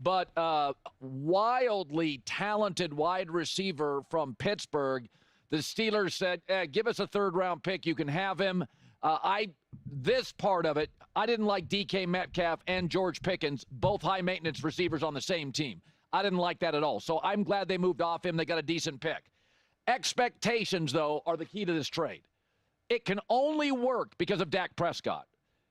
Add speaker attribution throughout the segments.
Speaker 1: but wildly talented wide receiver from Pittsburgh. The Steelers said, give us a third-round pick. You can have him. This part of it, I didn't like DK Metcalf and George Pickens, both high-maintenance receivers on the same team. I didn't like that at all. So I'm glad they moved off him. They got a decent pick. Expectations, though, are the key to this trade. It can only work because of Dak Prescott.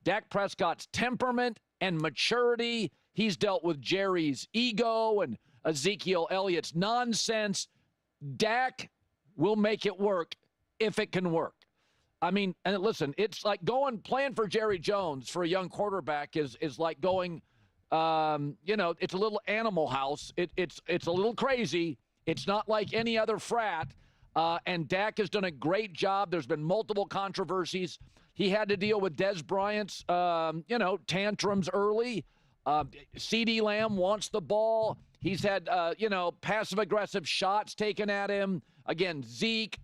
Speaker 1: Dak Prescott's temperament and maturity. He's dealt with Jerry's ego and Ezekiel Elliott's nonsense. Dak will make it work if it can work. I mean, and listen, it's like playing for Jerry Jones for a young quarterback is like going, it's a little Animal House. It's a little crazy. It's not like any other frat. And Dak has done a great job. There's been multiple controversies. He had to deal with Dez Bryant's, tantrums early. CeeDee Lamb wants the ball. He's had, passive-aggressive shots taken at him. Again, Zeke,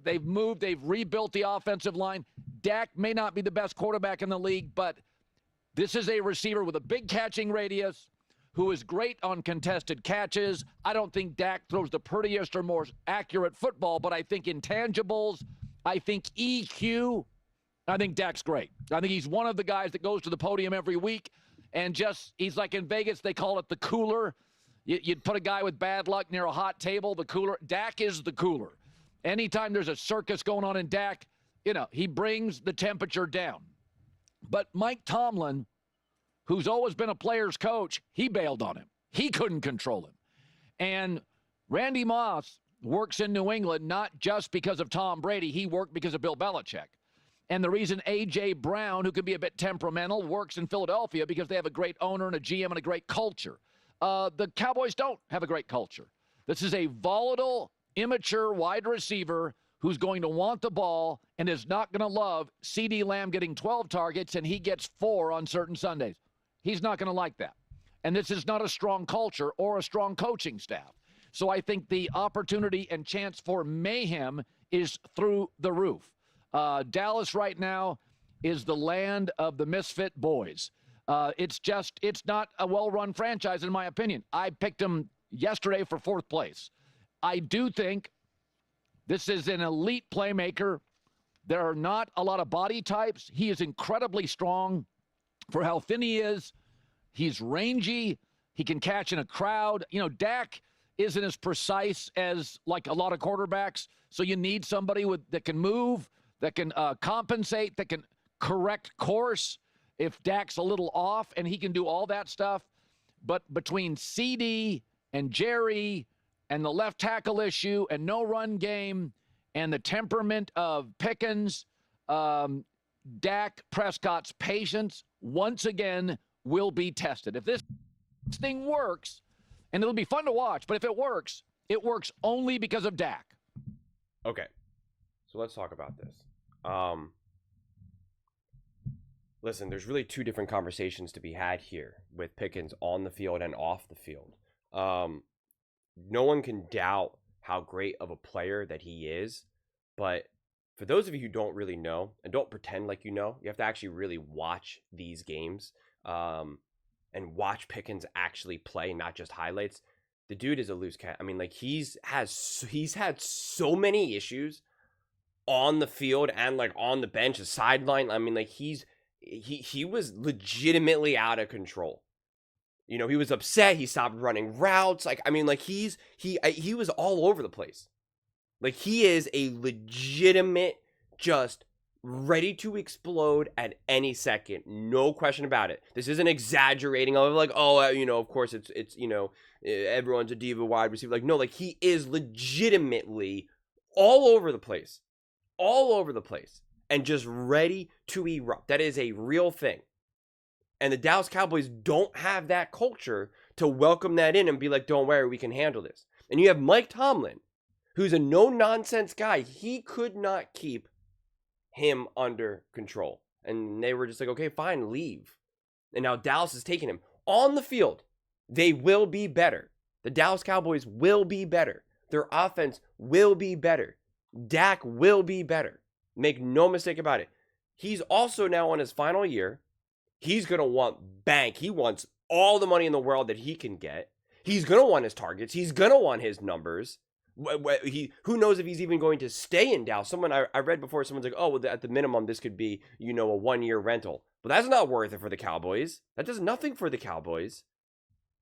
Speaker 1: they've rebuilt the offensive line. Dak may not be the best quarterback in the league, but this is a receiver with a big catching radius who is great on contested catches. I don't think Dak throws the prettiest or more accurate football, but I think intangibles, I think EQ, I think Dak's great. I think he's one of the guys that goes to the podium every week and he's like in Vegas, they call it the cooler. You'd put a guy with bad luck near a hot table, the cooler. Dak is the cooler. Anytime there's a circus going on in Dak, he brings the temperature down. But Mike Tomlin, who's always been a player's coach, he bailed on him. He couldn't control him. And Randy Moss works in New England not just because of Tom Brady. He worked because of Bill Belichick. And the reason A.J. Brown, who could be a bit temperamental, works in Philadelphia because they have a great owner and a GM and a great culture. The Cowboys don't have a great culture. This is a volatile, immature wide receiver who's going to want the ball and is not going to love CeeDee Lamb getting 12 targets and he gets 4 on certain Sundays. He's not going to like that. And this is not a strong culture or a strong coaching staff. So I think the opportunity and chance for mayhem is through the roof. Dallas right now is the land of the misfit boys. It's not a well-run franchise, in my opinion. I picked them yesterday for 4th place. I do think this is an elite playmaker. There are not a lot of body types. He is incredibly strong for how thin he is. He's rangy. He can catch in a crowd. Dak isn't as precise as like a lot of quarterbacks. So you need somebody that can move, that can compensate, that can correct course if Dak's a little off, and he can do all that stuff. But between CD and Jerry and the left tackle issue and no run game and the temperament of Pickens, Dak Prescott's patience once again will be tested. If this thing works, and it'll be fun to watch, but if it works only because of Dak.
Speaker 2: Okay, so let's talk about this. Listen, there's really 2 different conversations to be had here with Pickens on the field and off the field. No one can doubt how great of a player that he is, but for those of you who don't really know, and don't pretend like you have to actually really watch these games and watch Pickens actually play, not just highlights. The dude is a loose cat. I mean, like he's had so many issues on the field and like on the bench, the sideline. I mean, like he was legitimately out of control. He was upset. He stopped running routes. Like, I mean, like he was all over the place. Like he is a legitimate, just ready to explode at any second. No question about it. This isn't exaggerating. Of like, of course it's everyone's a diva wide receiver. Like, no, like he is legitimately all over the place. And just ready to erupt. That is a real thing. And the Dallas Cowboys don't have that culture to welcome that in and be like, don't worry, we can handle this. And you have Mike Tomlin, who's a no-nonsense guy. He could not keep him under control. And they were just like, okay, fine, leave. And now Dallas is taking him. On the field, they will be better. The Dallas Cowboys will be better. Their offense will be better. Dak will be better. Make no mistake about it. He's also now on his final year. He's going to want bank. He wants all the money in the world that he can get. He's going to want his targets. He's going to want his numbers. Who knows if he's even going to stay in Dallas? I read before, someone's like, oh, well, at the minimum, this could be, a 1-year rental. But that's not worth it for the Cowboys. That does nothing for the Cowboys.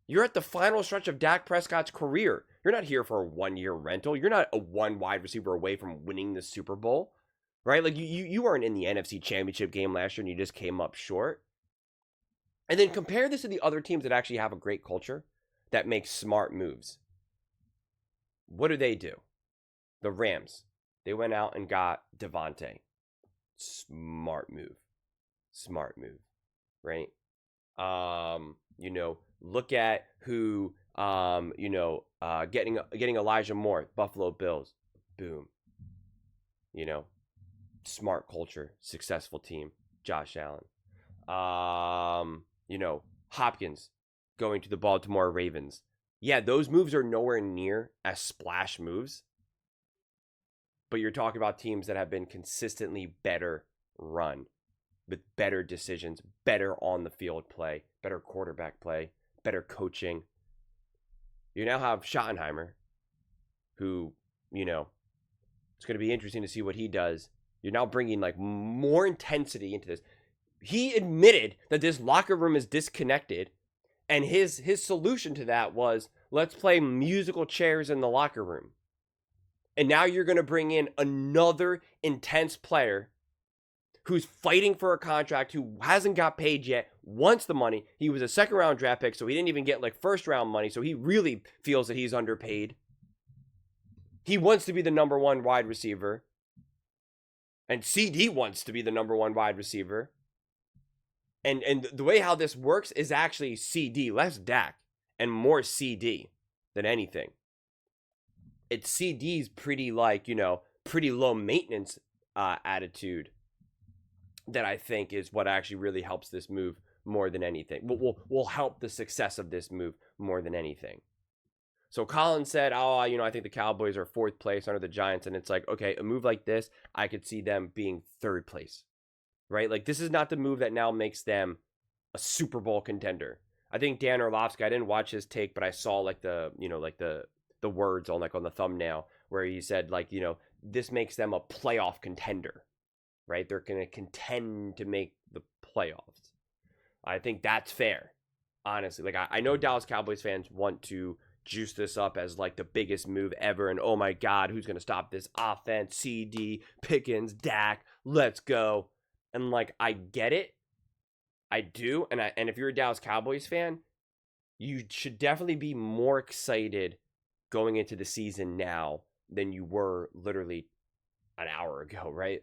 Speaker 2: You're at the final stretch of Dak Prescott's career. You're not here for a 1-year rental. You're not a one wide receiver away from winning the Super Bowl, right? Like you weren't in the NFC Championship game last year and you just came up short. And then compare this to the other teams that actually have a great culture that make smart moves. What do? The Rams. They went out and got Devontae. Smart move, right? Look at who, getting Elijah Moore, Buffalo Bills. Boom. Smart culture, successful team, Josh Allen. Hopkins going to the Baltimore Ravens. Yeah, those moves are nowhere near as splash moves. But you're talking about teams that have been consistently better run, with better decisions, better on the field play, better quarterback play, better coaching. You now have Schottenheimer, who, it's going to be interesting to see what he does. You're now bringing like more intensity into this. He admitted that this locker room is disconnected, and his solution to that was, let's play musical chairs in the locker room. And now you're going to bring in another intense player who's fighting for a contract, who hasn't got paid yet, wants the money. He was a second-round draft pick, so he didn't even get like first-round money, so he really feels that he's underpaid. He wants to be the number one wide receiver. And CD wants to be the number one wide receiver. And the way how this works is actually CD, less Dak, and more CD than anything. It's CD's pretty low maintenance attitude that I think is what actually really helps this move more than anything. Will help the success of this move more than anything. So Colin said, I think the Cowboys are 4th place under the Giants. And it's like, okay, a move like this, I could see them being 3rd place, right? Like, this is not the move that now makes them a Super Bowl contender. I think Dan Orlovsky, I didn't watch his take, but I saw like the words on the thumbnail where he said, this makes them a playoff contender, right? They're going to contend to make the playoffs. I think that's fair, honestly. Like, I know Dallas Cowboys fans want to juice this up as like the biggest move ever, and oh my God, who's going to stop this offense? CD, Pickens, Dak, let's go. And like, I get it. I do. And if you're a Dallas Cowboys fan, you should definitely be more excited going into the season now than you were literally an hour ago, right?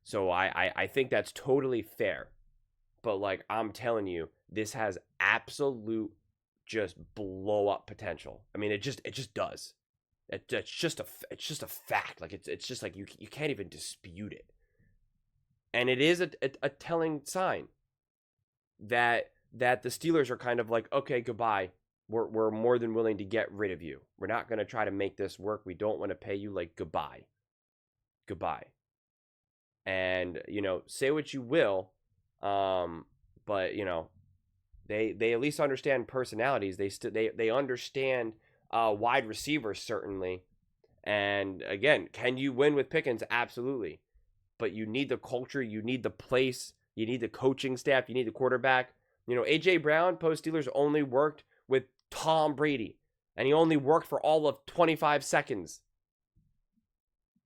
Speaker 2: So I think that's totally fair. But like, I'm telling you, this has absolute just blow up potential. I mean, it just does. It's just a fact. Like, it's just like you can't even dispute it. And it is a telling sign that the Steelers are kind of like, okay, goodbye. We're more than willing to get rid of you. We're not going to try to make this work. We don't want to pay you. Like, goodbye. And say what you will, but they at least understand personalities. They understand wide receivers, certainly. And again, can you win with Pickens? Absolutely. But you need the culture, you need the place, you need the coaching staff, you need the quarterback. AJ Brown, post Steelers, only worked with Tom Brady, and he only worked for all of 25 seconds.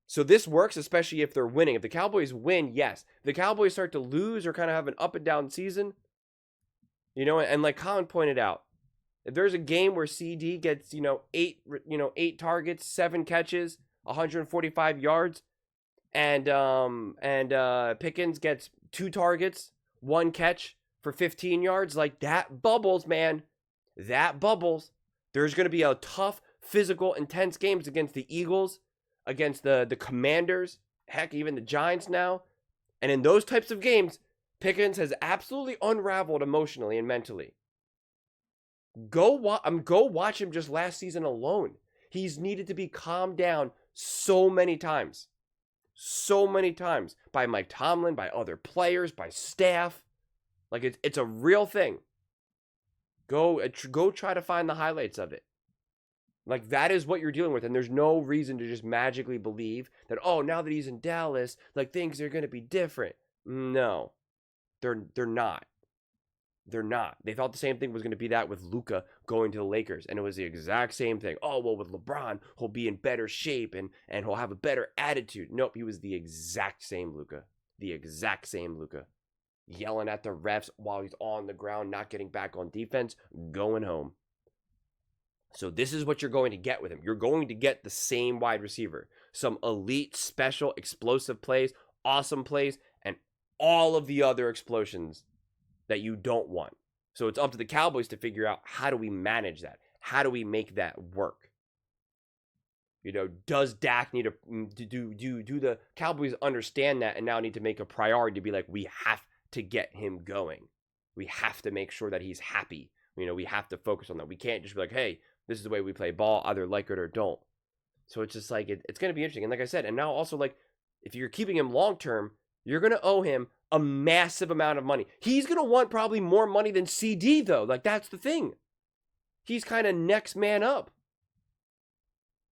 Speaker 2: So this works, especially if they're winning. If the Cowboys win, yes. If the Cowboys start to lose or kind of have an up and down season, and like Colin pointed out, if there's a game where CD gets, 8 targets, 7 catches, 145 yards, and Pickens gets 2 targets, 1 catch for 15 yards, like, that bubbles, man. That bubbles. There's going to be a tough, physical, intense games against the Eagles, against the Commanders, heck, even the Giants now. And in those types of games, Pickens has absolutely unraveled emotionally and mentally. Go watch him just last season alone. He's needed to be calmed down so many times. So many times. By Mike Tomlin, by other players, by staff. Like, it's a real thing. Go try to find the highlights of it. Like, that is what you're dealing with, and there's no reason to just magically believe that, oh, now that he's in Dallas, like, things are going to be different. No, they're not. They're not. They thought the same thing was going to be that with Luka going to the Lakers, and it was the exact same thing. Oh, well, with LeBron, he'll be in better shape, and he'll have a better attitude. Nope, he was the exact same Luka. The exact same Luka. Yelling at the refs while he's on the ground, not getting back on defense, going home. So this is what you're going to get with him. You're going to get the same wide receiver. Some elite, special, explosive plays, awesome plays, and all of the other explosions that you don't want. So it's up to the Cowboys to figure out, how do we manage that? How do we make that work? You know, does Dak need to do the Cowboys understand that and now need to make a priority to be like, we have to get him going. We have to make sure that he's happy. You know, we have to focus on that. We can't just be like, hey, this is the way we play ball, either like it or don't. So it's just like, it's going to be interesting. And like I said, and now also, like, if you're keeping him long term, you're going to owe him a massive amount of money. He's going to want probably more money than CD, though. Like, that's the thing. He's kind of next man up.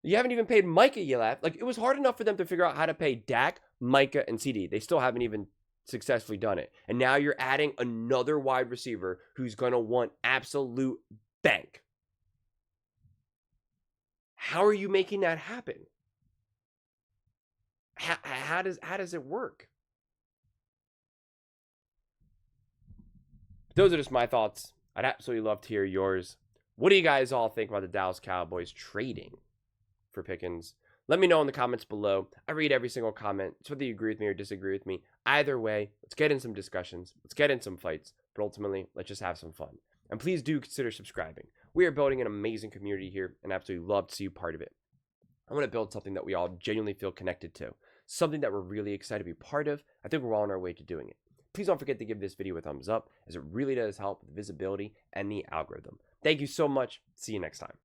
Speaker 2: You haven't even paid Micah yet. Like, it was hard enough for them to figure out how to pay Dak, Micah, and CD. They still haven't even successfully done it. And now you're adding another wide receiver who's going to want absolute bank. How are you making that happen? How does it work? Those are just my thoughts. I'd absolutely love to hear yours. What do you guys all think about the Dallas Cowboys trading for Pickens? Let me know in the comments below. I read every single comment. It's whether you agree with me or disagree with me. Either way, let's get in some discussions. Let's get in some fights. But ultimately, let's just have some fun. And please do consider subscribing. We are building an amazing community here, and I absolutely love to see you part of it. I want to build something that we all genuinely feel connected to. Something that we're really excited to be part of. I think we're all on our way to doing it. Please don't forget to give this video a thumbs up, as it really does help with visibility and the algorithm. Thank you so much. See you next time.